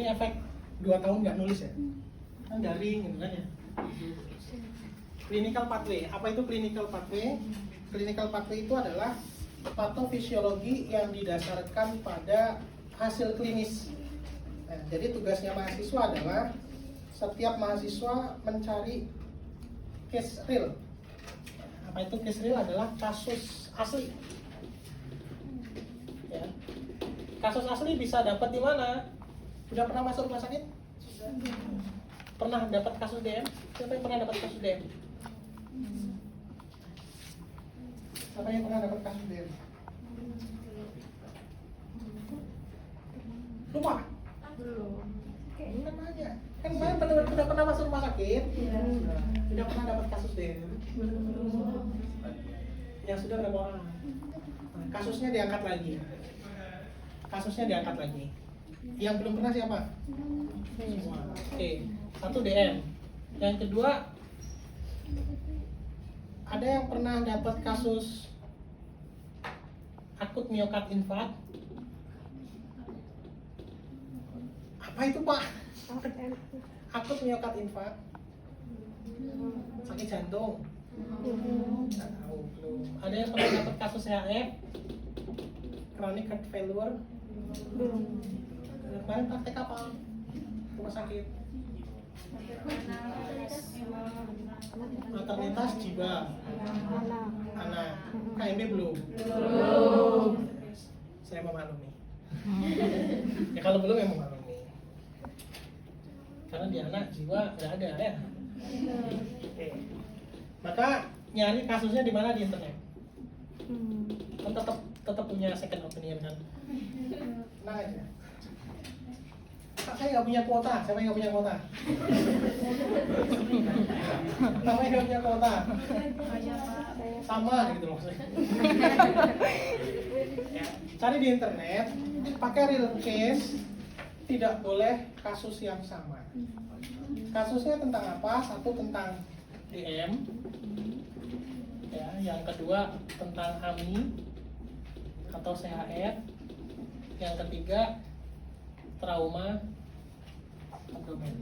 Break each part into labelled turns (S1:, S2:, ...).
S1: efek 2 tahun nggak nulis ya, kan daring gitu kan ya. Clinical pathway, apa itu clinical pathway? Clinical pathway itu adalah patofisiologi yang didasarkan pada hasil klinis. Nah, jadi tugasnya mahasiswa adalah setiap mahasiswa mencari case real. Apa itu case real? Adalah kasus asli. Ya. Kasus asli bisa dapat di mana? Sudah pernah masuk rumah sakit? Pernah dapat kasus DM? Siapa yang pernah dapat kasus DM? Siapa yang pernah dapat kasus DM? Lupa? Belum aja. Kan kemarin sudah pernah masuk rumah sakit? Sudah pernah dapat kasus DM? Yang sudah berapa orang? Nah, kasusnya diangkat lagi. Kasusnya diangkat lagi. Yang belum pernah siapa? Semua. Oke, 1 DM. Yang kedua, ada yang pernah dapat kasus akut miokard infarct? Apa itu, Pak? Akut miokard infarct? Sakit jantung? Nggak tahu, belum. Ada yang pernah dapat kasus CHF? Chronic heart failure? Belum. Kemarin praktek apa? Rumah sakit? Maternitas jiwa? Anak? KMB belum? Belum. Saya memaklumi. Ya kalau belum ya memaklumi. Karena di anak jiwa nggak ada ya. Oke. Maka nyari kasusnya di mana? Di internet. Kan tetap punya second opinion kan. Nah aja. Saya nggak punya kuota. Siapa yang nggak punya kuota? Siapa yang nggak punya kuota? Sama gitu loh. Ya, cari di internet, pakai real case, tidak boleh kasus yang sama. Kasusnya tentang apa? Satu tentang DM, ya, yang kedua tentang AMI atau CHR, yang ketiga trauma abdomen.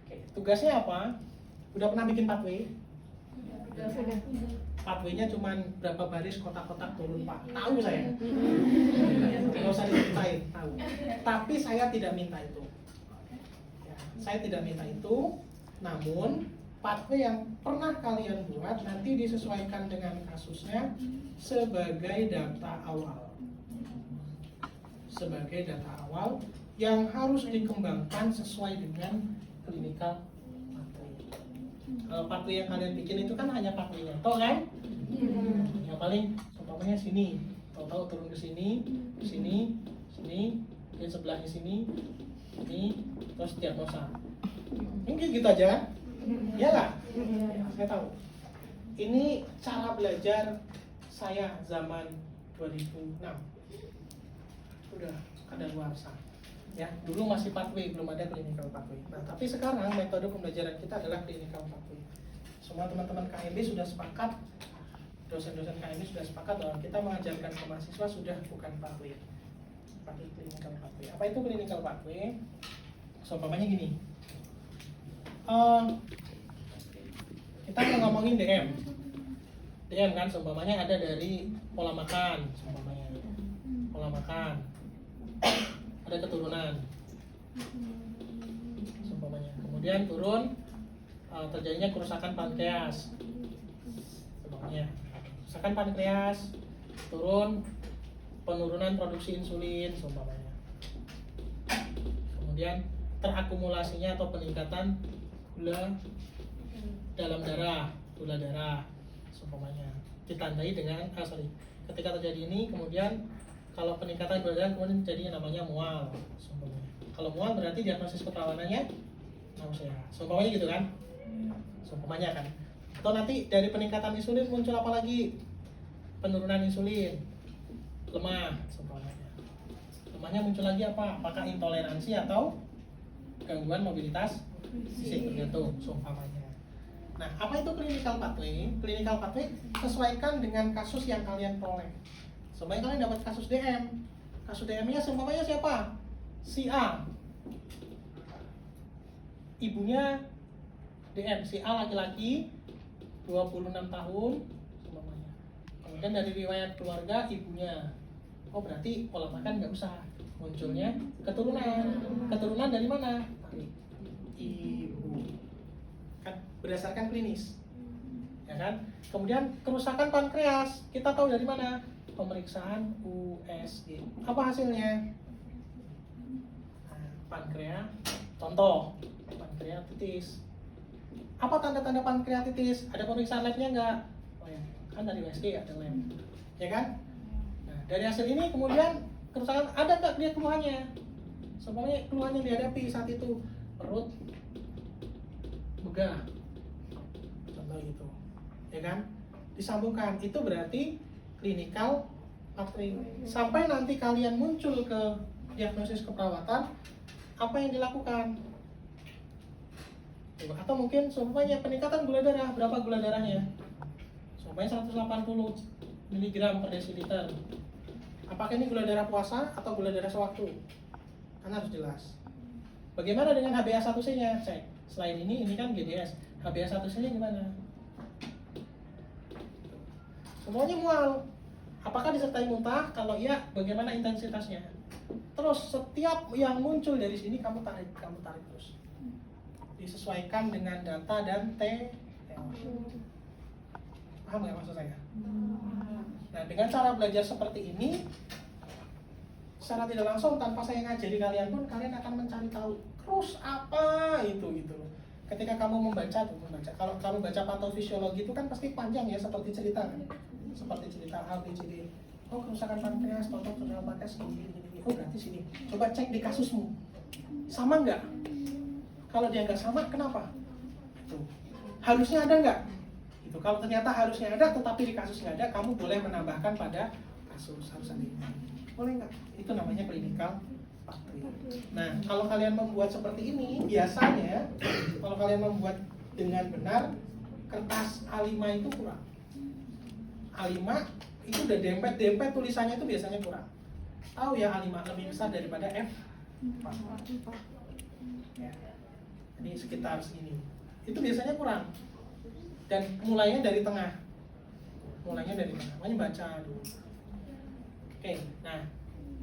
S1: Oke, tugasnya apa? Udah pernah bikin pathway?
S2: Sudah.
S1: Pathway-nya cuma berapa baris kotak-kotak turun, Pak. Tahu saya. Nggak usah diceritain, tahu. Tapi saya tidak minta itu. Ya, saya tidak minta itu. Namun pathway yang pernah kalian buat nanti disesuaikan dengan kasusnya sebagai data awal. Sebagai data awal yang harus dikembangkan sesuai dengan clinical pathway. Kalau pathway yang kalian bikin itu kan hanya pathway-nya, toh kan? Yang paling umpamanya sini, tahu-tahu turun ke sini, sini, sini, dan sebelahnya sini, ini, terus diagnosa. Ini gitu aja, ya nggak? Saya tahu. Ini cara belajar saya zaman 2006. Udah kadaluarsa. Ya, dulu masih pathway, belum ada clinical pathway. Nah, tapi sekarang metode pembelajaran kita adalah clinical pathway. Semua teman-teman KMB sudah sepakat, dosen-dosen KMB sudah sepakat bahwa kita mengajarkan ke mahasiswa sudah bukan pathway, tapi clinical pathway. Apa itu clinical pathway? Seumpamanya gini, kita mau ngomongin DM kan, seumpamanya ada dari pola makan, seumpamanya pola makan, ada keturunan, seumpamanya, kemudian turun terjadinya kerusakan pankreas, seumpamanya kerusakan pankreas, turun penurunan produksi insulin, seumpamanya, kemudian terakumulasinya atau peningkatan gula dalam darah, gula darah, seumpamanya ditandai dengan ketika terjadi ini, kemudian kalau peningkatan gula darah kemudian jadinya namanya mual, seumpamanya. Kalau mual berarti diagnosis keperawanannya nausea, seumpamanya gitu kan, seumpamanya kan. Atau nanti dari peningkatan insulin muncul apa lagi? Penurunan insulin, lemah, seumpamanya. Lemahnya muncul lagi apa? Apakah intoleransi atau gangguan mobilitas fisik tergantung, seumpamanya. Nah, apa itu clinical pathway? Clinical pathway sesuaikan dengan kasus yang kalian peroleh. Supaya kalian dapat kasus DM, Kasus DMI-nya seumpamanya siapa? Si A. Ibunya DM, si A laki-laki 26 tahun seumpamanya. Kemudian dari riwayat keluarga ibunya. Oh berarti pola makan nggak usah. Munculnya keturunan. Keturunan dari mana? Dari ibu. Kan berdasarkan klinis. Ya kan? Kemudian kerusakan pankreas, kita tahu dari mana? Pemeriksaan USG. Apa hasilnya? Nah, pankreas, contoh, pankreatitis. Apa tanda-tanda pankreatitis? Ada pemeriksaan labnya nggak? Oh ya, kan dari USG ada lab, ya kan? Nah, dari hasil ini kemudian kerusakan ada nggak dia keluhannya? Semuanya keluhannya dihadapi saat itu perut begah, contoh gitu, ya kan? Disambungkan itu berarti klinikal pathway. Sampai nanti kalian muncul ke diagnosis keperawatan, apa yang dilakukan? Atau mungkin seumpamanya peningkatan gula darah, berapa gula darahnya? Seumpamanya 180 mg per desiliter. Apakah ini gula darah puasa atau gula darah sewaktu? Kan harus jelas. Bagaimana dengan HbA1c-nya? Cek. Selain ini kan GDS. HbA1c-nya gimana? Semuanya mual. Apakah disertai muntah? Kalau iya, bagaimana intensitasnya? Terus setiap yang muncul dari sini kamu tarik terus. Disesuaikan dengan data dan paham nggak maksud saya? Nah, dengan cara belajar seperti ini, secara tidak langsung tanpa saya ngajari kalian pun kalian akan mencari tahu terus apa itu gitu loh. Ketika kamu membaca, kalau kamu baca patofisiologi itu kan pasti panjang ya, seperti cerita kan? Seperti cerita A, B, C, D. Oh, kerusakan pankreas, kerusakan pankreas gini. Oh, berarti sini. Coba cek di kasusmu. Sama nggak? Kalau dia nggak sama, kenapa? Itu. Harusnya ada nggak? Itu. Kalau ternyata harusnya ada, tetapi di kasus nggak ada, kamu boleh menambahkan pada kasus harus ada. Boleh nggak? Itu namanya klinikal pathway. Nah, kalau kalian membuat seperti ini, biasanya kalau kalian membuat dengan benar, kertas A5 itu kurang. A5 itu udah dempet tulisannya itu biasanya kurang. Tahu ya A5 lebih besar daripada F4. Ya. Ini sekitar segini. Itu biasanya kurang. Dan mulainya dari tengah. Makanya baca dulu. Oke, nah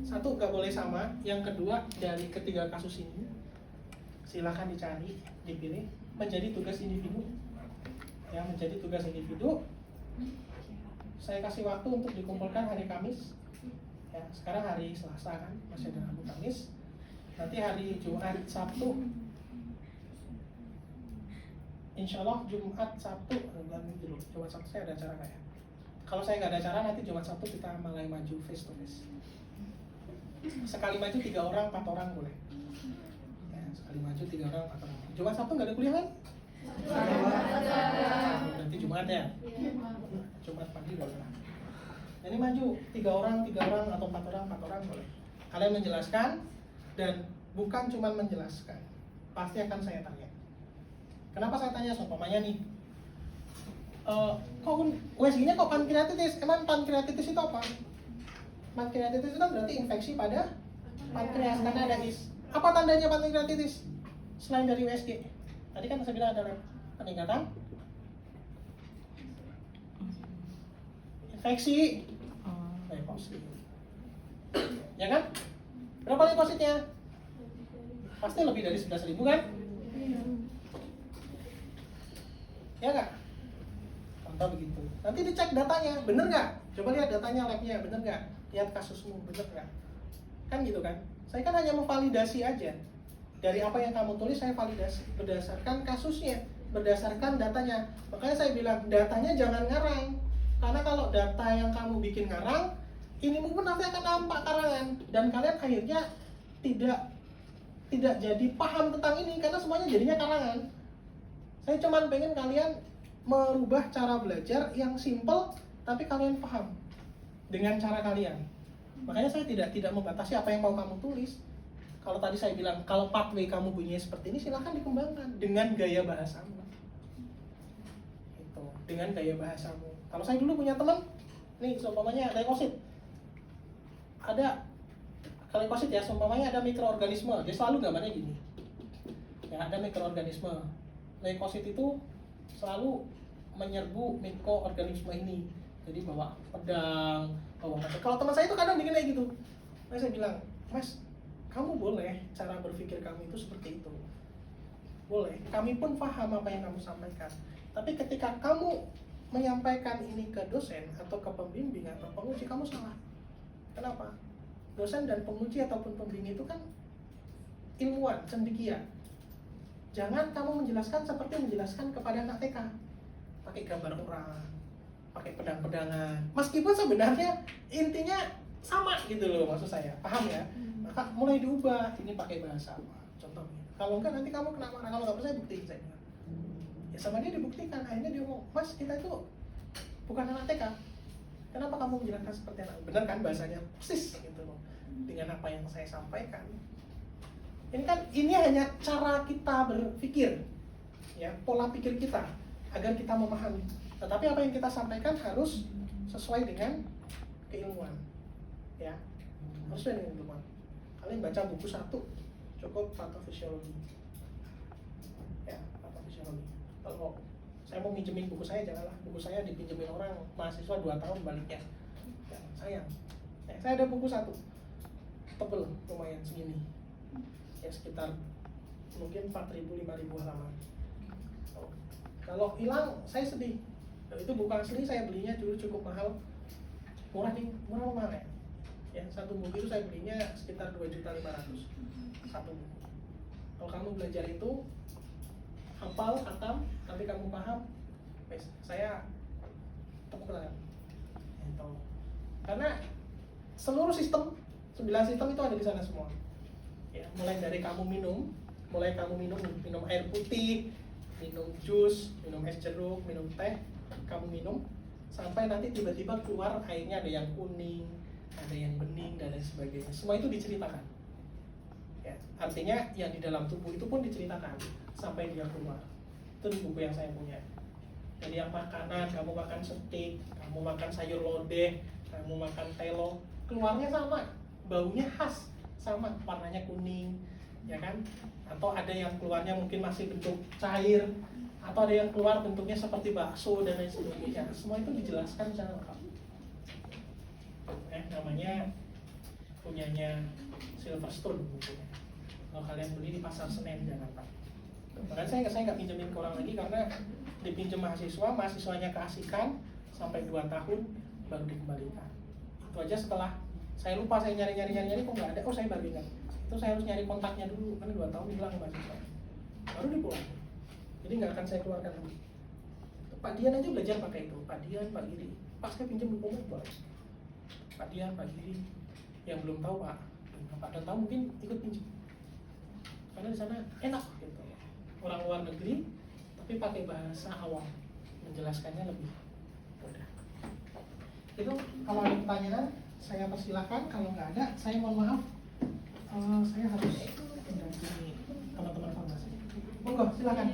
S1: satu nggak boleh sama. Yang kedua dari ketiga kasus ini silakan dicari, dipilih menjadi tugas individu. Ya, menjadi tugas individu. Saya kasih waktu untuk dikumpulkan hari Kamis. Ya, sekarang hari Selasa kan, masih ada Rabu Kamis. Nanti hari Jumat, Sabtu. Insya Allah Jumat, Sabtu, Jumat, Sabtu saya ada acara nggak ya? Kalau saya nggak ada acara, nanti Jumat, Sabtu kita mulai maju face to face. Sekali maju 3 orang, 4 orang boleh. Ya, sekali maju 3 orang, 4 orang. Jumat, Sabtu nggak ada kuliah kan? Nanti Jumat ya? Jumat pagi boleh. Ini maju 3 orang atau 4 orang boleh. Kalian menjelaskan dan bukan cuma menjelaskan, pasti akan saya tanya. Kenapa saya tanya? Seumpamanya nih, kok USG-nya kok pankreatitis? Emang pankreatitis itu apa? Pankreatitis itu kan berarti infeksi pada pankreas karena ada is. Apa tandanya pankreatitis? Selain dari USG, tadi kan saya bilang ada peningkatan infeksi, leukosit, ya kan? Berapa leukositnya? Pasti lebih dari 11.000 kan? Ya nggak? Contoh begitu. Nanti dicek datanya, bener nggak? Coba lihat datanya labnya, bener nggak? Lihat kasusmu, bener nggak? Kan gitu kan? Saya kan hanya memvalidasi aja. Dari apa yang kamu tulis saya validasi berdasarkan kasusnya, berdasarkan datanya. Makanya saya bilang datanya jangan ngarang. Karena kalau data yang kamu bikin ngarang, ini pun nanti akan nampak karangan dan kalian akhirnya tidak jadi paham tentang ini karena semuanya jadinya karangan. Saya cuma pengen kalian merubah cara belajar yang simple tapi kalian paham dengan cara kalian. Makanya saya tidak membatasi apa yang mau kamu tulis. Kalau tadi saya bilang kalau pathway kamu bunyinya seperti ini silahkan dikembangkan dengan gaya bahasamu. Itu, dengan gaya bahasamu. Kalau saya dulu punya teman, nih seumpamanya leukosit. Ada leukosit ya, seumpamanya ada mikroorganisme, dia selalu gambarnya gini. Ya, ada mikroorganisme. Leukosit itu selalu menyerbu mikroorganisme ini. Jadi bawa pedang, bawa macam. Kalau teman saya itu kadang bikin kayak gitu. Nah, saya bilang, Mas, kamu boleh cara berpikir kamu itu seperti itu. Boleh, kami pun paham apa yang kamu sampaikan. Tapi ketika kamu menyampaikan ini ke dosen atau ke pembimbing atau penguji, kamu salah. Kenapa? Dosen dan penguji ataupun pembimbing itu kan ilmuwan, cendekia. Jangan kamu menjelaskan seperti menjelaskan kepada anak TK. Pakai gambar orang, pakai pedang-pedangan. Meskipun sebenarnya intinya sama gitu loh, maksud saya. Paham ya? Maka mulai diubah, ini pakai bahasa apa? Contohnya. Kalau enggak nanti kamu kena marah, kalau nggak percaya buktiin saya. Ya sama dia dibuktikan, akhirnya dia ngomong, Mas kita itu bukan anak TK. Kenapa kamu menjelaskan seperti anak? Benar kan bahasanya? Persis gitu loh. Dengan apa yang saya sampaikan. Ini kan, ini hanya cara kita berpikir, ya, pola pikir kita agar kita memahami. Tetapi apa yang kita sampaikan harus sesuai dengan keilmuan, ya, harus sesuai dengan keilmuan. Kalian baca buku 1, cukup patofisiologi, ya, patofisiologi. Kalau saya mau minjemin buku saya, janganlah buku saya dipinjemin orang mahasiswa 2 tahun baliknya, ya, sayang. Ya, saya ada buku 1, tebel, lumayan segini. Ya sekitar mungkin 4.000-5.000 halaman. Kalau hilang saya sedih. Itu buku asli, saya belinya dulu cukup mahal. Murah mana ya? Ya, satu buku itu saya belinya sekitar 2.500.000 satu buku. Kalau kamu belajar itu hafal, khatam, tapi kamu paham, saya tepuk tangan. Gitu. Karena seluruh sistem, 9 sistem itu ada di sana semua. Ya, mulai dari kamu minum air putih, minum jus, minum es jeruk, minum teh, kamu minum sampai nanti tiba-tiba keluar airnya ada yang kuning, ada yang bening dan lain sebagainya. Semua itu diceritakan. Ya, artinya yang di dalam tubuh itu pun diceritakan sampai dia keluar. Itu di buku yang saya punya. Jadi yang makanan, kamu makan steak, kamu makan sayur lodeh, kamu makan telo, keluarnya sama, baunya khas. Sama, warnanya kuning, ya kan? Atau ada yang keluarnya mungkin masih bentuk cair, atau ada yang keluar bentuknya seperti bakso dan lain sebagainya. Semua itu dijelaskan secara lengkap. Namanya punyanya Silverstone bukunya. Kalau kalian beli di Pasar Senen Jakarta. Makanya saya nggak pinjemin ke orang lagi karena dipinjem mahasiswanya keasikan sampai 2 tahun baru dikembalikan. Itu aja setelah saya lupa, saya nyari kok nggak ada, saya baru ingat. Itu saya harus nyari kontaknya dulu, kan 2 tahun hilang mahasiswa. Baru dipulang. Jadi nggak akan saya keluarkan lagi. Pak Dian aja belajar pakai itu, Pak Dian, Pak Giri. Pak saya pinjam bukunya boleh. Pak Dian, Pak Giri. Yang belum tahu Pak udah tahu mungkin ikut pinjam. Karena di sana enak gitu. Orang luar negeri, tapi pakai bahasa awam, menjelaskannya lebih mudah. Itu kalau ada pertanyaan, saya persilahkan. Kalau nggak ada, saya mohon maaf. Saya harus mendampingi teman-teman farmasi. Monggo, silakan.